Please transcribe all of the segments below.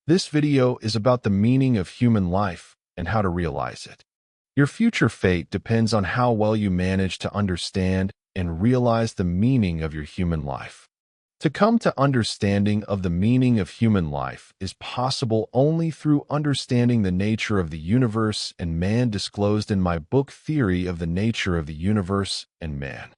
This video is about the meaning of human life and how to realize it. Your future fate depends on how well you manage to understand and realize the meaning of your human life. To come to understanding of the meaning of human life is possible only through understanding the nature of the universe and man disclosed in my book Theory of the Nature of the Universe and Man.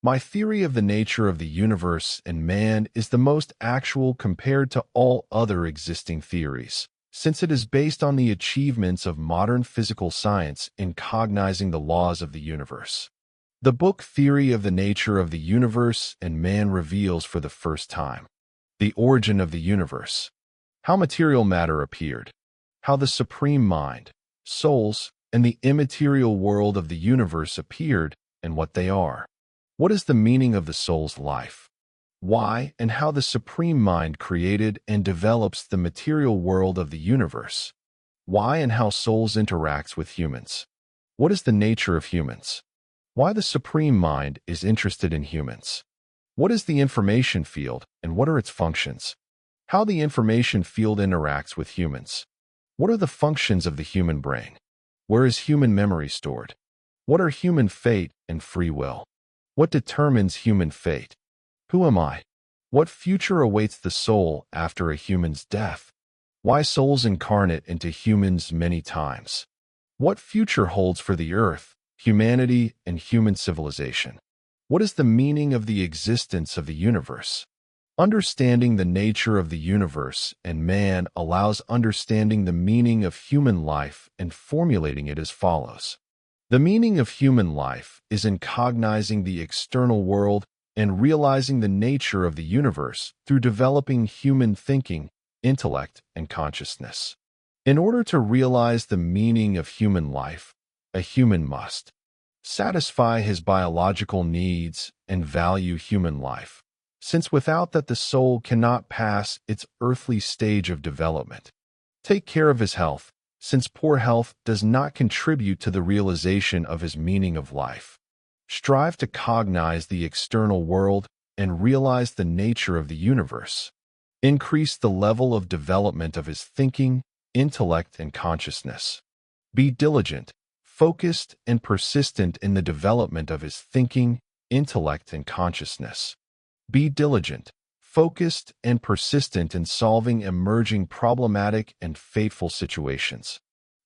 My theory of the nature of the universe and man is the most actual compared to all other existing theories, since it is based on the achievements of modern physical science in cognizing the laws of the universe. The book Theory of the Nature of the Universe and Man reveals for the first time the origin of the universe, how material matter appeared, how the supreme mind, souls, and the immaterial world of the universe appeared, and what they are. What is the meaning of the soul's life? Why and how the supreme mind created and develops the material world of the universe? Why and how souls interacts with humans? What is the nature of humans? Why the supreme mind is interested in humans? What is the information field and what are its functions? How the information field interacts with humans? What are the functions of the human brain? Where is human memory stored? What are human fate and free will? What determines human fate? Who am I? What future awaits the soul after a human's death? Why souls incarnate into humans many times? What future holds for the earth, humanity, and human civilization? What is the meaning of the existence of the universe? Understanding the nature of the universe and man allows understanding the meaning of human life and formulating it as follows. The meaning of human life is in cognizing the external world and realizing the nature of the universe through developing human thinking, intellect, and consciousness. In order to realize the meaning of human life, a human must satisfy his biological needs and value human life, since without that the soul cannot pass its earthly stage of development. Take care of his health, since poor health does not contribute to the realization of his meaning of life. Strive to cognize the external world and realize the nature of the universe. Increase the level of development of his thinking, intellect, and consciousness. Be diligent, focused, and persistent in the development of his thinking, intellect, and consciousness. Be diligent, focused, and persistent in solving emerging problematic and fateful situations.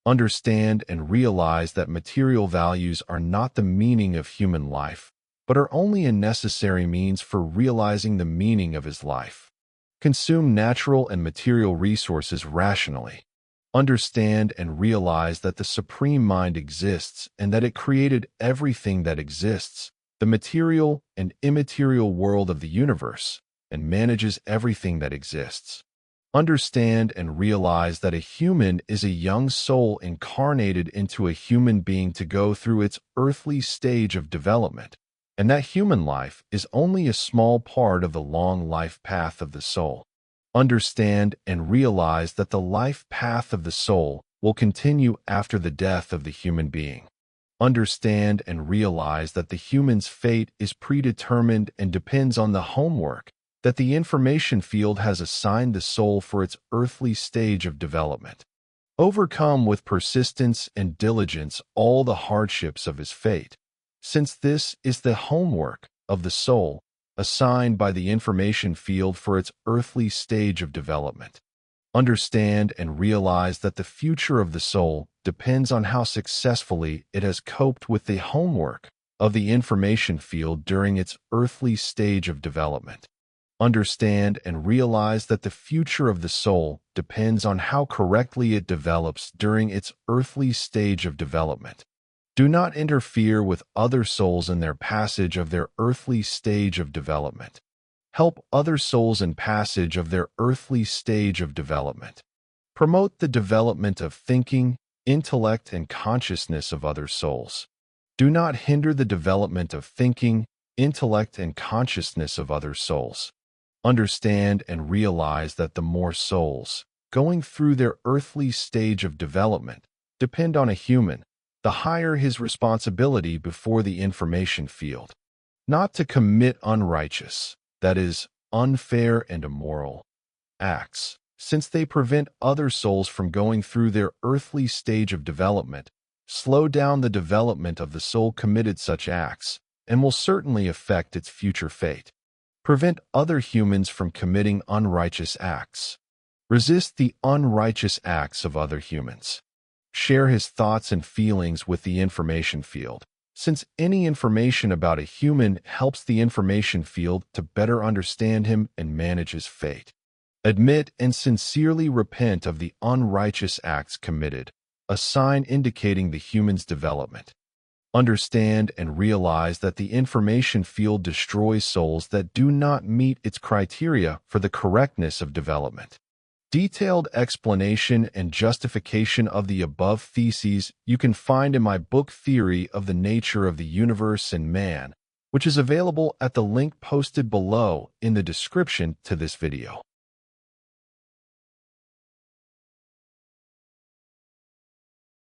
Understand and realize that material values are not the meaning of human life, but are only a necessary means for realizing the meaning of his life. Consume natural and material resources rationally. Understand and realize that the Supreme Mind exists and that it created everything that exists, the material and immaterial world of the universe, and manages everything that exists. Understand and realize that a human is a young soul incarnated into a human being to go through its earthly stage of development, and that human life is only a small part of the long life path of the soul. Understand and realize that the life path of the soul will continue after the death of the human being. Understand and realize that the human's fate is predetermined and depends on the homework that the information field has assigned the soul for its earthly stage of development. Overcome with persistence and diligence all the hardships of his fate, since this is the homework of the soul assigned by the information field for its earthly stage of development. Understand and realize that the future of the soul depends on how successfully it has coped with the homework of the information field during its earthly stage of development. Understand and realize that the future of the soul depends on how correctly it develops during its earthly stage of development. Do not interfere with other souls in their passage of their earthly stage of development. Help other souls in passage of their earthly stage of development. Promote the development of thinking, intellect, and consciousness of other souls. Do not hinder the development of thinking, intellect, and consciousness of other souls. Understand and realize that the more souls, going through their earthly stage of development, depend on a human, the higher his responsibility before the information field. Not to commit unrighteous, that is, unfair and immoral, acts, since they prevent other souls from going through their earthly stage of development, slow down the development of the soul committed such acts, and will certainly affect its future fate. Prevent other humans from committing unrighteous acts. Resist the unrighteous acts of other humans. Share his thoughts and feelings with the information field, since any information about a human helps the information field to better understand him and manage his fate. Admit and sincerely repent of the unrighteous acts committed, a sign indicating the human's development. Understand and realize that the information field destroys souls that do not meet its criteria for the correctness of development. Detailed explanation and justification of the above theses you can find in my book Theory of the Nature of the Universe and Man, which is available at the link posted below in the description to this video.